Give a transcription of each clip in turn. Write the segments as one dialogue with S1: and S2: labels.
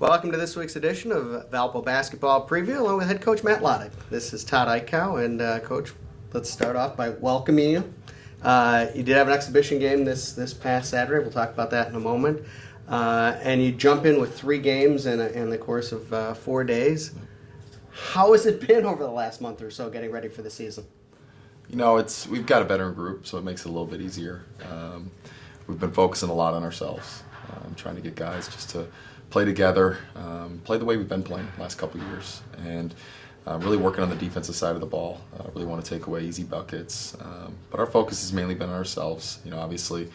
S1: Welcome to this week's edition of Valpo Basketball Preview, along with head coach Matt Loddick. This is Todd Eichow, and Coach, let's start off by welcoming you. You did have an exhibition game this past Saturday. We'll talk about that in a moment. And you jump in with 3 games in the course of 4 days. How has it been over the last month or so getting ready for the season?
S2: You know, we've got a veteran group, so it makes it a little bit easier. We've been focusing a lot on ourselves, trying to get guys just to play together, play the way we've been playing the last couple of years, and really working on the defensive side of the ball. Really want to take away easy buckets, but our focus has mainly been on ourselves. You know, obviously,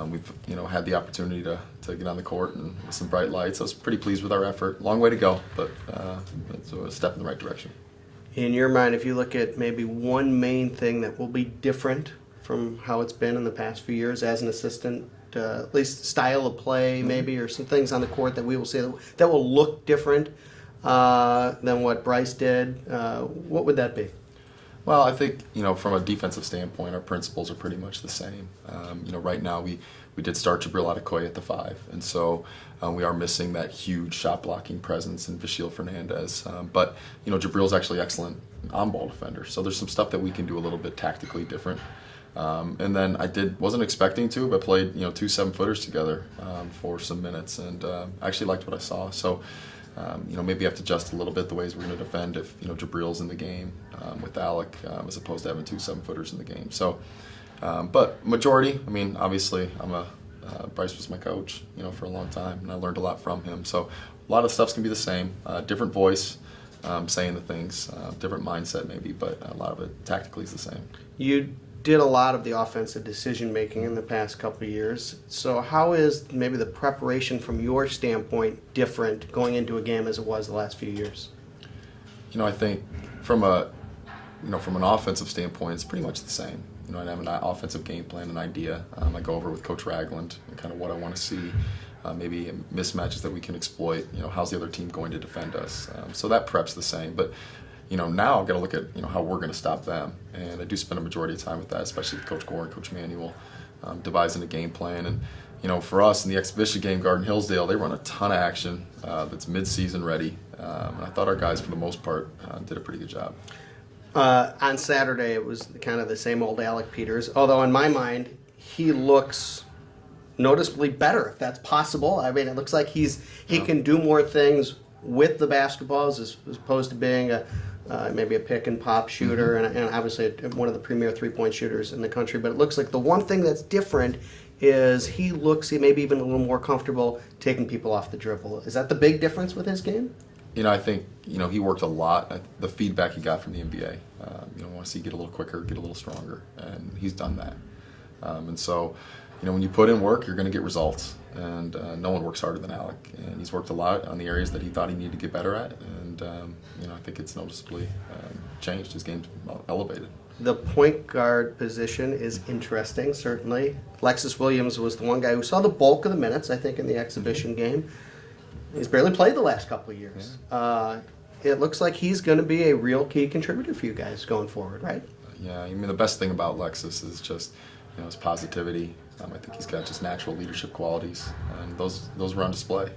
S2: we've had the opportunity to get on the court and with some bright lights. I was pretty pleased with our effort. Long way to go, but it's a step in the right direction.
S1: In your mind, if you look at maybe one main thing that will be different from how it's been in the past few years as an assistant, at least style of play maybe, or some things on the court that we will see that will look different than what Bryce did, what would that be?
S2: Well, I think, from a defensive standpoint, our principles are pretty much the same. Right now we did start Jabril Adekoye at the 5, and so we are missing that huge shot blocking presence in Vashil Fernandez. But Jabril's actually excellent on-ball defender, so there's some stuff that we can do a little bit tactically different. And then wasn't expecting to, but played 2 7-footers together for some minutes, and I actually liked what I saw. So. Maybe have to adjust a little bit the ways we're going to defend if Jabril's in the game with Alec as opposed to having 2 7-footers in the game. So, but majority, obviously, Bryce was my coach, for a long time, and I learned a lot from him. So, a lot of stuff's gonna be the same, different voice, saying the things, different mindset maybe, but a lot of it tactically is the same.
S1: You did a lot of the offensive decision making in the past couple of years. So how is maybe the preparation from your standpoint different going into a game as it was the last few years?
S2: I think from an offensive standpoint, it's pretty much the same. I have an offensive game plan, an idea. I go over with Coach Ragland and kind of what I want to see, maybe mismatches that we can exploit. How's the other team going to defend us? So that prep's the same, but now I've got to look at how we're going to stop them, and I do spend a majority of time with that, especially with Coach Gore and Coach Manuel, devising a game plan. And for us in the exhibition game, Garden Hillsdale, they run a ton of action that's mid-season ready, and I thought our guys for the most part did a pretty good job.
S1: On Saturday, it was kind of the same old Alec Peters, although in my mind, he looks noticeably better, if that's possible. It looks like he can do more things with the basketballs as opposed to being maybe a pick and pop shooter, and obviously one of the premier 3-point shooters in the country. But it looks like the one thing that's different is he maybe even a little more comfortable taking people off the dribble. Is that the big difference with his game?
S2: I think he worked a lot. The feedback he got from the NBA, want to see get a little quicker, get a little stronger, and he's done that. And so, when you put in work, you're going to get results. And no one works harder than Alec, and he's worked a lot on the areas that he thought he needed to get better at. And I think it's noticeably changed. His game's elevated. The
S1: point guard position is interesting, certainly. Lexus Williams was the one guy who saw the bulk of the minutes, I think, in the exhibition game. He's barely played the last couple of years. Yeah. It looks like he's going to be a real key contributor for you guys going forward, right?
S2: Yeah, the best thing about Lexus is just his positivity. I think he's got just natural leadership qualities, and those were on display.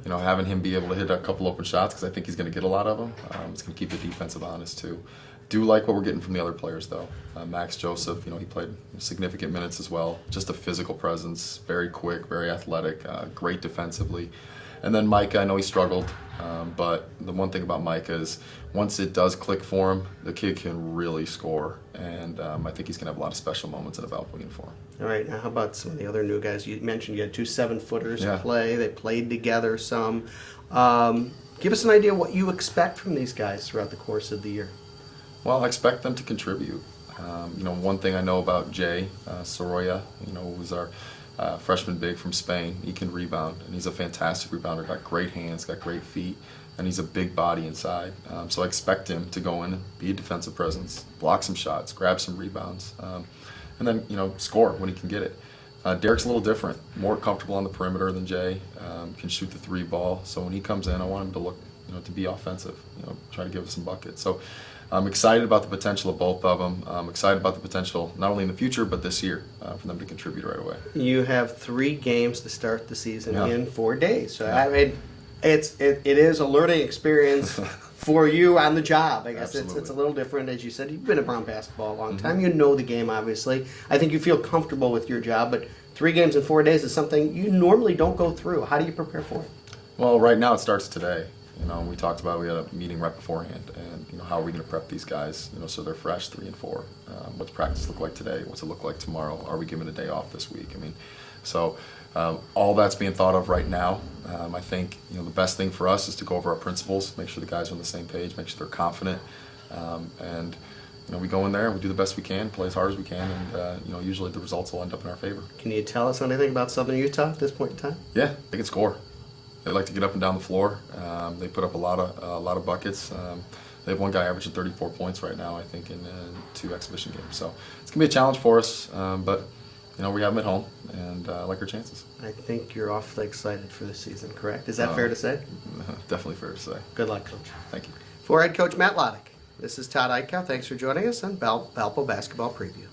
S2: Having him be able to hit a couple open shots, because I think he's going to get a lot of them. It's going to keep the defensive honest too. Do like what we're getting from the other players though. Max Joseph, he played significant minutes as well. Just a physical presence, very quick, very athletic, great defensively. And then Micah, I know he struggled, but the one thing about Micah is once it does click for him, the kid can really score, and I think he's going to have a lot of special moments in a Valpo uniform.
S1: All right, now how about some of the other new guys? You mentioned you had 2 7-footers play. They played together some. Give us an idea of what you expect from these guys throughout the course of the year.
S2: Well, I expect them to contribute. One thing I know about Jay Soroya, who's our freshman big from Spain. He can rebound, and he's a fantastic rebounder. Got great hands, got great feet, and he's a big body inside. So I expect him to go in and be a defensive presence, block some shots, grab some rebounds, and then score when he can get it. Derek's a little different, more comfortable on the perimeter than Jay. Can shoot the 3 ball. So when he comes in, I want him to look, to be offensive. Try to give us some buckets. So I'm excited about the potential of both of them. I'm excited about the potential not only in the future but this year for them to contribute right away.
S1: You have 3 games to start the season in 4 days. So It is a learning experience for you on the job. I guess
S2: Absolutely.
S1: it's a little different, as you said. You've been around basketball a long time. You know the game, obviously. I think you feel comfortable with your job, but 3 games in 4 days is something you normally don't go through. How do you prepare for it?
S2: Well, right now it starts today. We talked about we had a meeting right beforehand, and how are we going to prep these guys? So they're fresh, 3 and 4. What's practice look like today? What's it look like tomorrow? Are we giving a day off this week? So all that's being thought of right now. I think the best thing for us is to go over our principles, make sure the guys are on the same page, make sure they're confident, and we go in there and we do the best we can, play as hard as we can, and usually the results will end up in our favor.
S1: Can you tell us anything about Southern Utah at this point in time?
S2: Yeah, they can score. They like to get up and down the floor. They put up a lot of buckets. They have one guy averaging 34 points right now, I think, in 2 exhibition games. So it's gonna be a challenge for us, but we have them at home, and I like our chances.
S1: I think you're awfully excited for this season, correct? Is that fair to say?
S2: Definitely fair to say.
S1: Good luck, Coach.
S2: Thank you.
S1: For head coach Matt Loddick, this is Todd Eichow. Thanks for joining us on Valpo Basketball Preview.